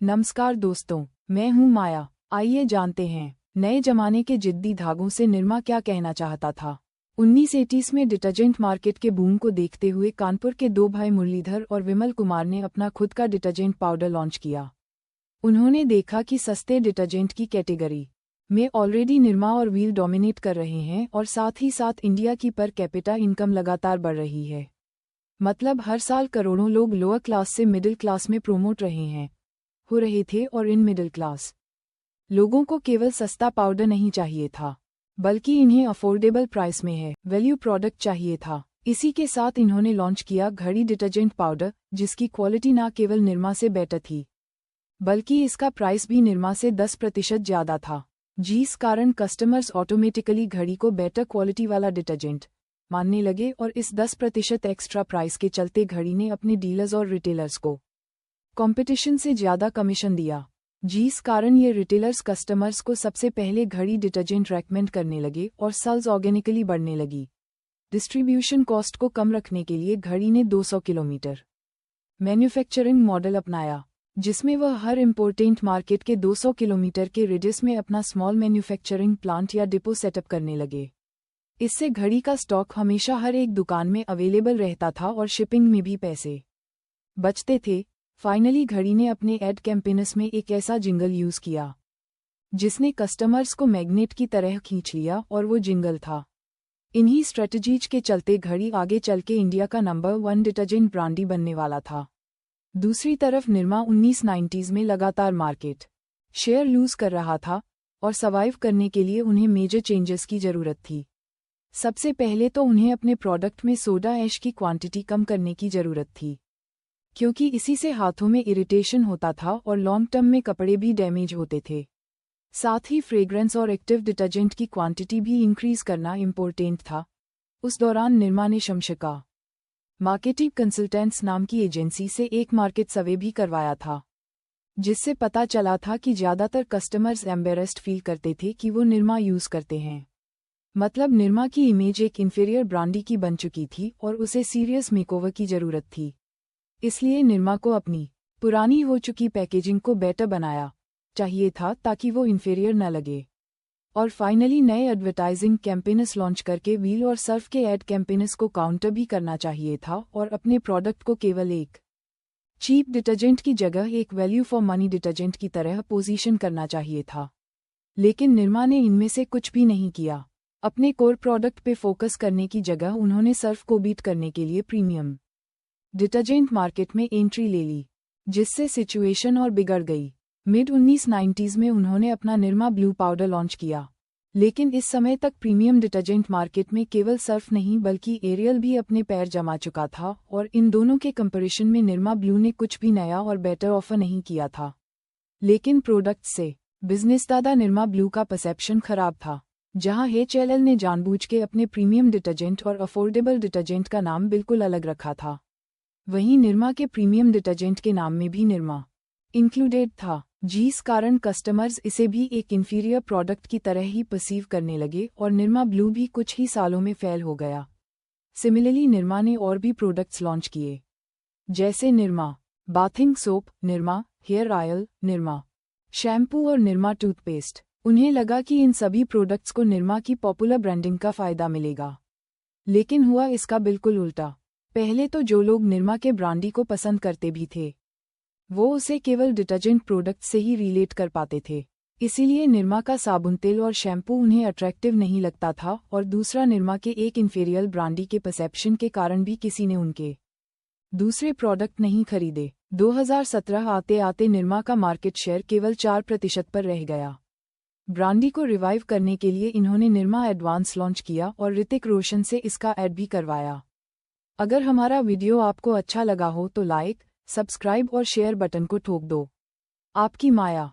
नमस्कार दोस्तों, मैं हूं माया। आइए जानते हैं नए जमाने के जिद्दी धागों से निरमा क्या कहना चाहता था। 1980s में डिटर्जेंट मार्केट के बूम को देखते हुए कानपुर के दो भाई मुरलीधर और विमल कुमार ने अपना खुद का डिटर्जेंट पाउडर लॉन्च किया। उन्होंने देखा कि सस्ते डिटर्जेंट की कैटेगरी में ऑलरेडी निरमा और व्हील डोमिनेट कर रहे हैं और साथ ही साथ इंडिया की पर कैपिटा इनकम लगातार बढ़ रही है। मतलब हर साल करोड़ों लोग लोअर क्लास से मिडिल क्लास में प्रोमोट हो रहे थे और इन मिडिल क्लास लोगों को केवल सस्ता पाउडर नहीं चाहिए था, बल्कि इन्हें अफोर्डेबल प्राइस में वैल्यू प्रोडक्ट चाहिए था। इसी के साथ इन्होंने लॉन्च किया घड़ी डिटर्जेंट पाउडर, जिसकी क्वालिटी ना केवल निरमा से बेटर थी, बल्कि इसका प्राइस भी निरमा से 10% ज़्यादा था। जिस कारण कस्टमर्स ऑटोमेटिकली घड़ी को बेटर क्वालिटी वाला डिटर्जेंट मानने लगे और इस 10% एक्स्ट्रा प्राइस के चलते घड़ी ने अपने डीलर्स और रिटेलर्स को कंपटीशन से ज़्यादा कमीशन दिया, जिस कारण ये रिटेलर्स कस्टमर्स को सबसे पहले घड़ी डिटर्जेंट रेकमेंड करने लगे और सेल्स ऑर्गेनिकली बढ़ने लगी। डिस्ट्रीब्यूशन कॉस्ट को कम रखने के लिए घड़ी ने 200 किलोमीटर मैन्युफैक्चरिंग मॉडल अपनाया, जिसमें वह हर इम्पोर्टेंट मार्केट के 200 किलोमीटर के रेडियस में अपना स्मॉल मैन्युफैक्चरिंग प्लांट या डिपो सेटअप करने लगे। इससे घड़ी का स्टॉक हमेशा हर एक दुकान में अवेलेबल रहता था और शिपिंग में भी पैसे बचते थे। फाइनली घड़ी ने अपने एड कैंपेन्स में एक ऐसा जिंगल यूज़ किया जिसने कस्टमर्स को मैग्नेट की तरह खींच लिया, और वो जिंगल था। इन्हीं स्ट्रेटजीज के चलते घड़ी आगे चल के इंडिया का नंबर 1 डिटर्जेंट ब्रांडी बनने वाला था। दूसरी तरफ निरमा 1990s में लगातार मार्केट शेयर लूज कर रहा था और सर्वाइव करने के लिए उन्हें मेजर चेंजेस की ज़रूरत थी। सबसे पहले तो उन्हें अपने प्रोडक्ट में सोडा ऐश की क्वांटिटी कम करने की ज़रूरत थी, क्योंकि इसी से हाथों में इरिटेशन होता था और लॉन्ग टर्म में कपड़े भी डैमेज होते थे। साथ ही फ्रेग्रेंस और एक्टिव डिटर्जेंट की क्वांटिटी भी इंक्रीज करना इम्पोर्टेंट था। उस दौरान निरमा ने शमशका मार्केटिंग कंसल्टेंट्स नाम की एजेंसी से एक मार्केट सर्वे भी करवाया था, जिससे पता चला था कि ज़्यादातर कस्टमर्स एम्बेरेस्ड फील करते थे कि वो निरमा यूज़ करते हैं। मतलब निरमा की इमेज एक इन्फीरियर ब्रांडी की बन चुकी थी और उसे सीरियस मेकओवर की ज़रूरत थी। इसलिए निरमा को अपनी पुरानी हो चुकी पैकेजिंग को बेटर बनाया चाहिए था ताकि वो इन्फीरियर न लगे। और फाइनली नए एडवर्टाइजिंग कैंपेन्स लॉन्च करके व्हील और सर्फ के एड कैंपेन्स को काउंटर भी करना चाहिए था और अपने प्रोडक्ट को केवल एक चीप डिटर्जेंट की जगह एक वैल्यू फॉर मनी डिटर्जेंट की तरह पोजीशन करना चाहिए था। लेकिन निरमा ने इनमें से कुछ भी नहीं किया। अपने कोर प्रोडक्ट पे फोकस करने की जगह उन्होंने सर्फ को बीट करने के लिए प्रीमियम डिटर्जेंट मार्केट में एंट्री ले ली, जिससे सिचुएशन और बिगड़ गई। मिड 1990s में उन्होंने अपना निरमा ब्लू पाउडर लॉन्च किया, लेकिन इस समय तक प्रीमियम डिटर्जेंट मार्केट में केवल सर्फ नहीं बल्कि एरियल भी अपने पैर जमा चुका था और इन दोनों के कंपैरिजन में निरमा ब्लू ने कुछ भी नया और बेटर ऑफर नहीं किया था। लेकिन प्रोडक्ट से बिजनेस दादा निरमा ब्लू का परसेप्शन खराब था। जहां HLL ने जानबूझ के अपने प्रीमियम डिटर्जेंट और अफोर्डेबल डिटर्जेंट का नाम बिल्कुल अलग रखा था, वहीं निरमा के प्रीमियम डिटर्जेंट के नाम में भी निरमा इंक्लूडेड था, जिस कारण कस्टमर्स इसे भी एक इंफीरियर प्रोडक्ट की तरह ही परसीव करने लगे और निरमा ब्लू भी कुछ ही सालों में फेल हो गया। सिमिलरली निरमा ने और भी प्रोडक्ट्स लॉन्च किए, जैसे Nirma bathing soap, Nirma hair oil, Nirma shampoo और निरमा टूथपेस्ट। उन्हें लगा कि इन सभी प्रोडक्ट्स को निरमा की पॉपुलर ब्रांडिंग का फ़ायदा मिलेगा, लेकिन हुआ इसका बिल्कुल उल्टा। पहले तो जो लोग निरमा के ब्रांडी को पसंद करते भी थे, वो उसे केवल डिटर्जेंट प्रोडक्ट से ही रिलेट कर पाते थे। इसीलिए निरमा का साबुन तेल और शैम्पू उन्हें अट्रैक्टिव नहीं लगता था, और दूसरा निरमा के एक इन्फीरियर ब्रांडी के परसेप्शन के कारण भी किसी ने उनके दूसरे प्रोडक्ट नहीं खरीदे। 2017 आते आते निरमा का मार्केट शेयर केवल 4% पर रह गया। ब्रांडी को रिवाइव करने के लिए इन्होंने निरमा एडवांस लॉन्च किया और ऋतिक रोशन से इसका ऐड भी करवाया। अगर हमारा वीडियो आपको अच्छा लगा हो तो लाइक, सब्सक्राइब और शेयर बटन को ठोक दो। आपकी माया।